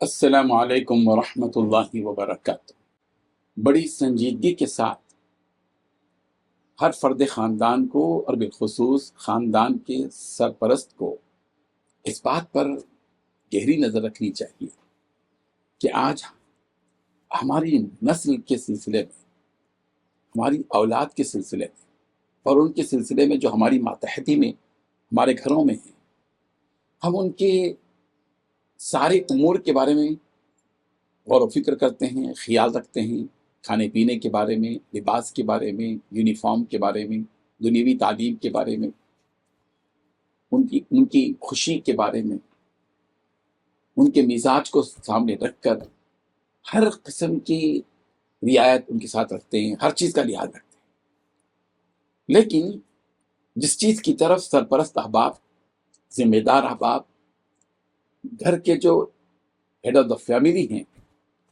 السلام علیکم ورحمۃ اللہ وبرکاتہ۔ بڑی سنجیدگی کے ساتھ ہر فرد خاندان کو اور بالخصوص خاندان کے سرپرست کو اس بات پر گہری نظر رکھنی چاہیے کہ آج ہماری نسل کے سلسلے میں، ہماری اولاد کے سلسلے میں اور ان کے سلسلے میں جو ہماری ماتحتی میں ہمارے گھروں میں ہیں، ہم ان کے سارے امور کے بارے میں غور و فکر کرتے ہیں، خیال رکھتے ہیں، کھانے پینے کے بارے میں، لباس کے بارے میں، یونیفارم کے بارے میں، دنیوی تعلیم کے بارے میں، ان کی خوشی کے بارے میں، ان کے مزاج کو سامنے رکھ کر ہر قسم کی رعایت ان کے ساتھ رکھتے ہیں، ہر چیز کا لحاظ رکھتے ہیں۔ لیکن جس چیز کی طرف سرپرست احباب، ذمہ دار احباب، گھر کے جو ہیڈ آف دا فیملی ہیں،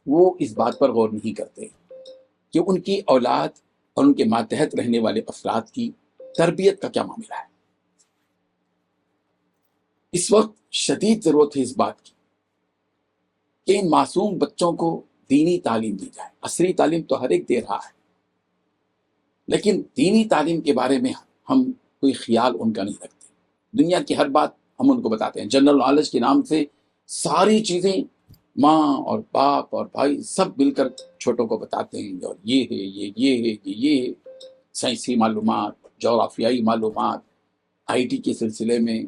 وہ اس بات پر غور نہیں کرتے کہ ان کی اولاد اور ان کے ماتحت رہنے والے افراد کی تربیت کا کیا معاملہ ہے۔ اس وقت شدید ضرورت ہے اس بات کی کہ ان معصوم بچوں کو دینی تعلیم دی جائے۔ عصری تعلیم تو ہر ایک دے رہا ہے، لیکن دینی تعلیم کے بارے میں ہم کوئی خیال ان کا نہیں رکھتے۔ دنیا کی ہر بات ہم ان کو بتاتے ہیں، جنرل نالج کے نام سے ساری چیزیں ماں اور باپ اور بھائی سب مل کر چھوٹوں کو بتاتے ہیں، اور یہ ہے، یہ ہے، سائنسی معلومات، جغرافیائی معلومات، آئی ٹی کے سلسلے میں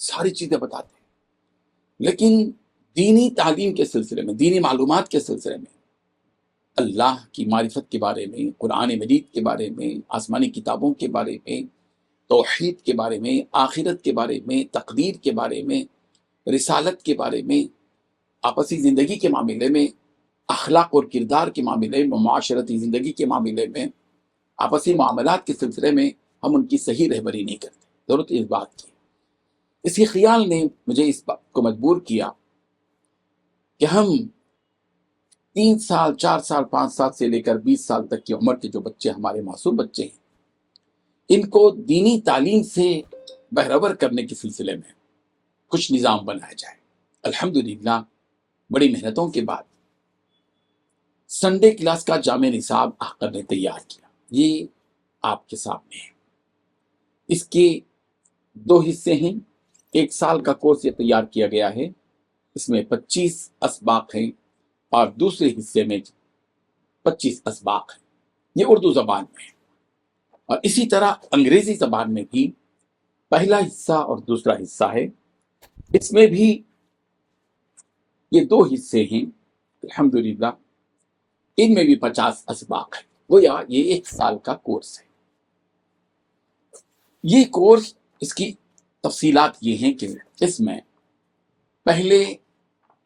ساری چیزیں بتاتے ہیں۔ لیکن دینی تعلیم کے سلسلے میں، دینی معلومات کے سلسلے میں، اللہ کی معرفت کے بارے میں، قرآن مجید کے بارے میں، آسمانی کتابوں کے بارے میں، توحید کے بارے میں، آخرت کے بارے میں، تقدیر کے بارے میں، رسالت کے بارے میں، آپسی زندگی کے معاملے میں، اخلاق اور کردار کے معاملے میں، معاشرتی زندگی کے معاملے میں، آپسی معاملات کے سلسلے میں ہم ان کی صحیح رہبری نہیں کرتے۔ ضرورت اس بات کی۔ اسی خیال نے مجھے اس بات کو مجبور کیا کہ ہم 3 سال، 4 سال، 5 سال سے لے کر 20 سال تک کی عمر کے جو بچے، ہمارے معصوم بچے ہیں، ان کو دینی تعلیم سے بہرور کرنے کے سلسلے میں کچھ نظام بنایا جائے۔ الحمدللہ بڑی محنتوں کے بعد سنڈے کلاس کا جامع نصاب احقر نے تیار کیا۔ یہ آپ کے سامنے ہے۔ اس کے 2 حصے ہیں۔ 1 سال کا کورس یہ تیار کیا گیا ہے، اس میں 25 اسباق ہیں، اور دوسرے حصے میں 25 اسباق ہیں۔ یہ اردو زبان میں ہے، اور اسی طرح انگریزی زبان میں بھی پہلا حصہ اور دوسرا حصہ ہے۔ اس میں بھی یہ 2 حصے ہیں۔ الحمدللہ ان میں بھی 50 اسباق ہیں۔ گویا یہ 1 سال کا کورس ہے۔ یہ کورس، اس کی تفصیلات یہ ہیں کہ اس میں پہلے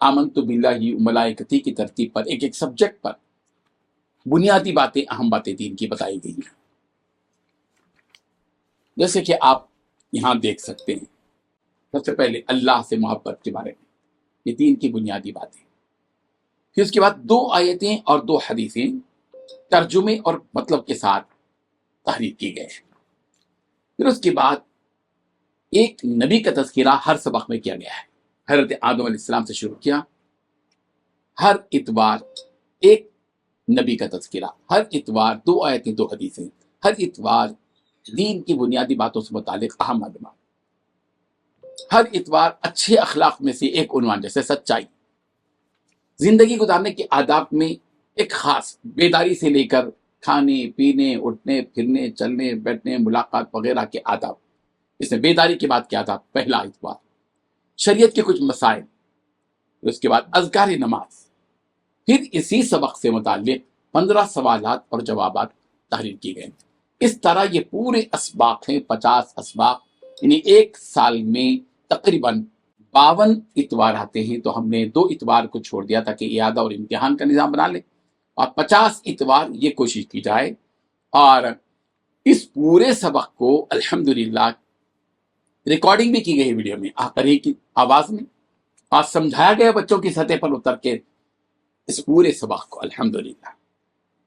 آمنت باللہ و ملائکتی کی ترتیب پر ایک سبجیکٹ پر بنیادی باتیں، اہم باتیں دین کی بتائی گئی ہیں۔ جیسے کہ آپ یہاں دیکھ سکتے ہیں، سب سے پہلے اللہ سے محبت کے بارے میں، یہ دین کی بنیادی باتیں۔ پھر اس کے بعد 2 آیتیں اور 2 حدیثیں ترجمے اور مطلب کے ساتھ تحریر کی گئے ہیں۔ پھر اس کے بعد ایک نبی کا تذکرہ ہر سبق میں کیا گیا ہے۔ حضرت آدم علیہ السلام سے شروع کیا، ہر اتوار ایک نبی کا تذکرہ، ہر اتوار 2 آیتیں 2 حدیثیں، ہر اتوار دین کی بنیادی باتوں سے متعلق اہم معلومات، ہر اتوار اچھے اخلاق میں سے ایک عنوان جیسے سچائی، زندگی گزارنے کے آداب میں ایک خاص بیداری سے لے کر کھانے پینے، اٹھنے پھرنے، چلنے بیٹھنے، ملاقات وغیرہ کے آداب، اس میں بیداری کے بعد کے آداب پہلا اتوار، شریعت کے کچھ مسائل، اس کے بعد اذکار نماز، پھر اسی سبق سے متعلق 15 سوالات اور جوابات تحریر کی گئے۔ اس طرح یہ پورے اسباق ہیں، 50 اسباق، یعنی 1 سال میں تقریباً 52 اتوار آتے ہیں۔ تو ہم نے 2 اتوار کو چھوڑ دیا تاکہ اعادہ اور امتحان کا نظام بنا لیں، اور 50 اتوار یہ کوشش کی جائے، اور اس پورے سبق کو الحمدللہ ریکارڈنگ بھی کی گئی ویڈیو میں، آخری کی آواز میں، اور سمجھایا گیا بچوں کی سطح پر اتر کے اس پورے سبق کو۔ الحمدللہ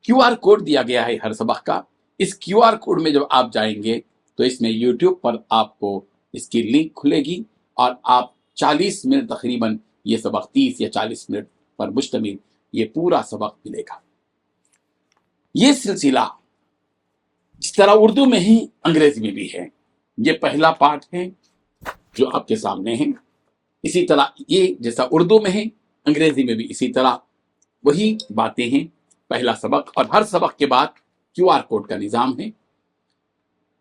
کیو آر کوڈ دیا گیا ہے ہر سبق کا۔ اس کیو آر کوڈ میں جب آپ جائیں گے تو اس میں یوٹیوب پر آپ کو اس کی لنک کھلے گی، اور آپ 40 منٹ تقریباً یہ سبق 30 یا 40 منٹ پر مشتمل یہ پورا سبق ملے گا۔ یہ سلسلہ جس طرح اردو میں ہی انگریزی میں بھی ہے، یہ پہلا پارٹ ہے جو آپ کے سامنے ہے، اسی طرح یہ جیسا اردو میں ہے انگریزی میں بھی اسی طرح وہی باتیں ہیں، پہلا سبق، اور ہر سبق کے بعد QR کوڈ کا نظام ہے،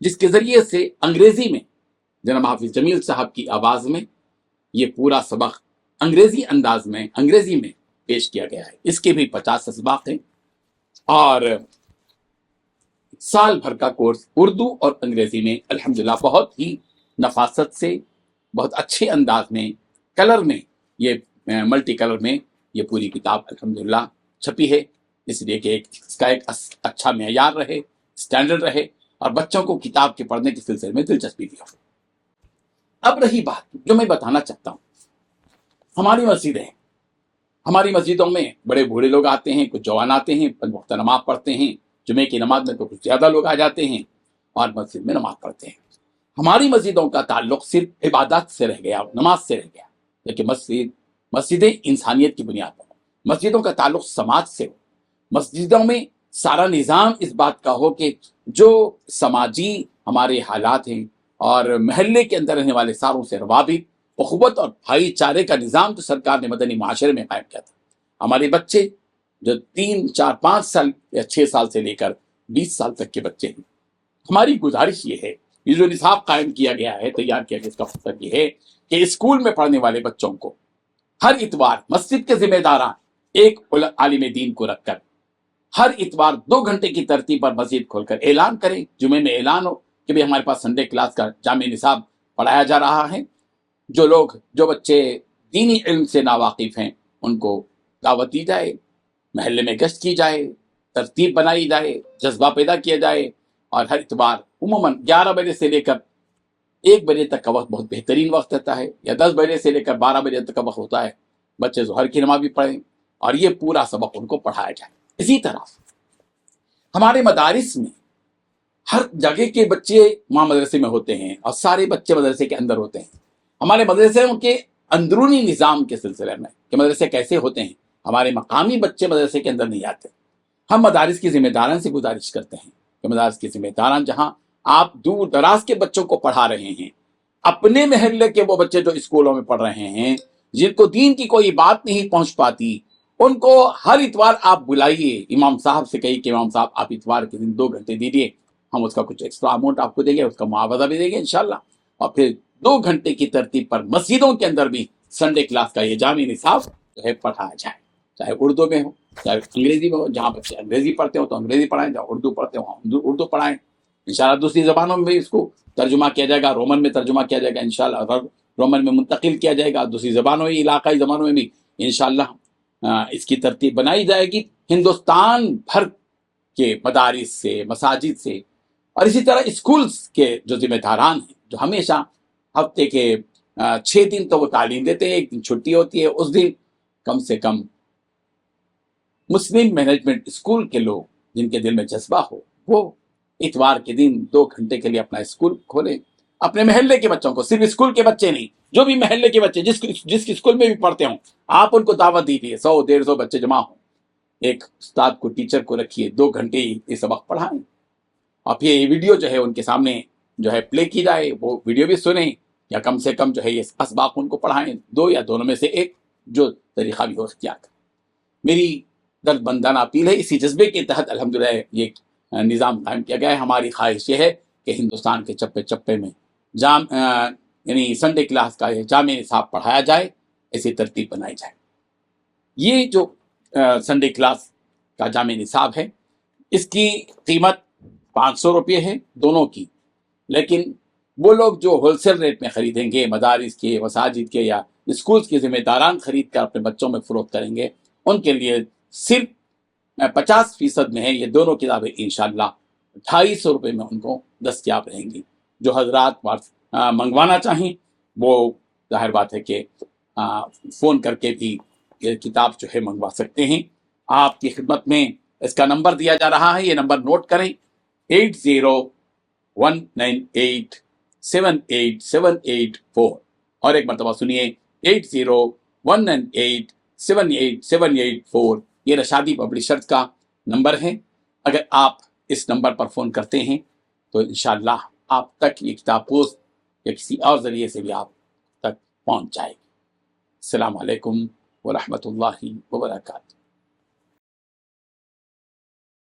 جس کے ذریعے سے انگریزی میں جناب حافظ جمیل صاحب کی آواز میں یہ پورا سبق انگریزی انداز میں انگریزی میں پیش کیا گیا ہے۔ اس کے بھی 50 اسباق ہیں، اور سال بھر کا کورس اردو اور انگریزی میں الحمدللہ بہت ہی نفاست سے، بہت اچھے انداز میں، کلر میں، یہ ملٹی کلر میں یہ پوری کتاب الحمدللہ چھپی ہے، اس لیے کہ اس کا ایک اچھا معیار رہے، اسٹینڈرڈ رہے، اور بچوں کو کتاب کے پڑھنے کے سلسلے میں دلچسپی بھی ہو۔ اب رہی بات جو میں بتانا چاہتا ہوں، ہماری مسجدیں، ہماری مسجدوں میں بڑے بوڑھے لوگ آتے ہیں، کچھ جوان آتے ہیں، پنج وقت نماز پڑھتے ہیں، جمعے کی نماز میں تو کچھ زیادہ لوگ آ جاتے ہیں اور مسجد میں نماز پڑھتے ہیں۔ ہماری مسجدوں کا تعلق صرف عبادات سے رہ گیا، نماز سے رہ گیا، لیکن مسجدیں انسانیت کی بنیاد پر، مسجدوں کا تعلق سماج سے ہو، مسجدوں میں سارا نظام اس بات کا ہو کہ جو سماجی ہمارے حالات ہیں اور محلے کے اندر رہنے والے ساروں سے روابط، اخوت اور بھائی چارے کا نظام جو سرکار نے مدنی معاشرے میں قائم کیا تھا، ہمارے بچے جو 3 4 5 سال یا 6 سال سے لے کر 20 سال تک کے بچے ہیں، ہماری گزارش یہ ہے، یہ جو نصاب قائم کیا گیا ہے، تیار کیا گیا، اس کا مقصد یہ ہے کہ اسکول میں پڑھنے والے بچوں کو ہر اتوار مسجد کے ذمہ داران ایک عالم دین کو رکھ کر ہر اتوار 2 گھنٹے کی ترتیب پر مسجد کھول کر اعلان کریں، جمعے میں اعلان ہو کہ بھئی ہمارے پاس سنڈے کلاس کا جامع نصاب پڑھایا جا رہا ہے، جو بچے دینی علم سے ناواقف ہیں ان کو دعوت دی جائے، محلے میں گشت کی جائے، ترتیب بنائی جائے، جذبہ پیدا کیا جائے، اور ہر اتوار عموماً 11 بجے سے لے کر 1 بجے تک کا وقت بہت بہترین وقت رہتا ہے، یا 10 بجے سے لے کر 12 بجے تک کا وقت ہوتا ہے، بچے ظہر کی نماز بھی پڑھیں اور یہ پورا سبق ان کو پڑھایا جائے۔ اسی طرح ہمارے مدارس میں ہر جگہ کے بچے وہاں مدرسے میں ہوتے ہیں اور سارے بچے مدرسے کے اندر ہوتے ہیں۔ ہمارے مدرسے کے اندرونی نظام کے سلسلے میں کہ مدرسے کیسے ہوتے ہیں، ہمارے مقامی بچے مدرسے کے اندر نہیں آتے۔ ہم مدارس کی ذمہ داران سے گزارش کرتے ہیں کہ مدارس کی ذمہ داران جہاں آپ دور دراز کے بچوں کو پڑھا رہے ہیں، اپنے محلے کے وہ بچے جو اسکولوں میں پڑھ رہے ہیں، جن کو دین کی کوئی بات نہیں پہنچ پاتی، ان کو ہر اتوار آپ بلائیے، امام صاحب سے کہیے کہ امام صاحب آپ اتوار کے دن 2 گھنٹے دیجیے، ہم اس کا کچھ ایکسٹرا اماؤنٹ آپ کو دیں گے، اس کا معاوضہ بھی دیں گے انشاءاللہ، اور پھر 2 گھنٹے کی ترتیب پر مسجدوں کے اندر بھی سنڈے کلاس کا یہ جامع نصاب جو ہے پڑھایا جائے، چاہے اردو میں ہو چاہے انگریزی میں ہو، جہاں بچے انگریزی پڑھتے ہو تو انگریزی پڑھائیں، جہاں اردو پڑھتے ہو وہاں اردو پڑھائیں، انشاءاللہ دوسری زبانوں میں بھی اس کو ترجمہ کیا جائے گا، رومن میں ترجمہ کیا جائے گا انشاءاللہ، رومن میں منتقل کیا جائے گا، دوسری زبانوں میں علاقائی زبانوں میں بھی انشاءاللہ اس کی ترتیب بنائی جائے گی، ہندوستان بھر کے مدارس سے، مساجد سے، اور اسی طرح اسکولز کے جو ذمہ داران ہیں جو ہمیشہ ہفتے کے 6 دن تو وہ تعلیم دیتے ہیں، 1 دن چھٹی ہوتی ہے، اس دن کم سے کم مسلم مینجمنٹ اسکول کے لوگ جن کے دل میں جذبہ ہو وہ اتوار کے دن 2 گھنٹے کے لیے اپنا اسکول کھولیں، اپنے محلے کے بچوں کو، صرف اسکول کے بچے نہیں، جو بھی محلے کے بچے جس اسکول میں بھی پڑھتے ہوں، آپ ان کو دعوت دیجیے، 100 150 بچے جمع ہوں، ایک استاد کو، ٹیچر کو رکھیے، 2 گھنٹے یہ سبق پڑھائیں، اور پھر یہ ویڈیو جو ہے ان کے سامنے جو ہے پلے کی جائے، وہ ویڈیو بھی سنیں، یا کم سے کم جو ہے یہ اسباق ان کو پڑھائیں، 2 یا دونوں میں سے ایک، جو طریقہ بھی ہو اختیار کریں۔ میری درد مندانہ اپیل ہے، اسی جذبے کے تحت الحمدللہ یہ نظام قائم کیا گیا ہے۔ ہماری خواہش یہ ہے کہ ہندوستان کے چپے چپے میں یعنی سنڈے کلاس کا یہ جامع نصاب پڑھایا جائے، ایسی ترتیب بنائی جائے۔ یہ جو سنڈے کلاس کا جامع نصاب ہے، اس کی قیمت 500 روپے ہے دونوں کی، لیکن وہ لوگ جو ہول سیل ریٹ میں خریدیں گے، مدارس کے، مساجد کے یا اسکولز کے ذمہ داران خرید کر اپنے بچوں میں فروخت کریں گے، ان کے لیے صرف 50% میں ہے یہ دونوں کتابیں انشاءاللہ 250 روپے میں ان کو دستیاب رہیں گی۔ جو حضرات منگوانا چاہیں وہ ظاہر بات ہے کہ فون کر کے بھی یہ کتاب جو ہے منگوا سکتے ہیں۔ آپ کی خدمت میں اس کا نمبر دیا جا رہا ہے، یہ نمبر نوٹ کریں، 8019878784، اور ایک مرتبہ سنیے، 198787884 یہ رشادی پبلشرز کا نمبر ہے. اگر آپ اس نمبر پر فون کرتے ہیں تو انشاءاللہ آپ تک یہ کتاب پوسٹ یا کسی اور ذریعے سے بھی آپ تک پہنچ جائے گی. السلام علیکم ورحمۃ اللہ وبرکاتہ.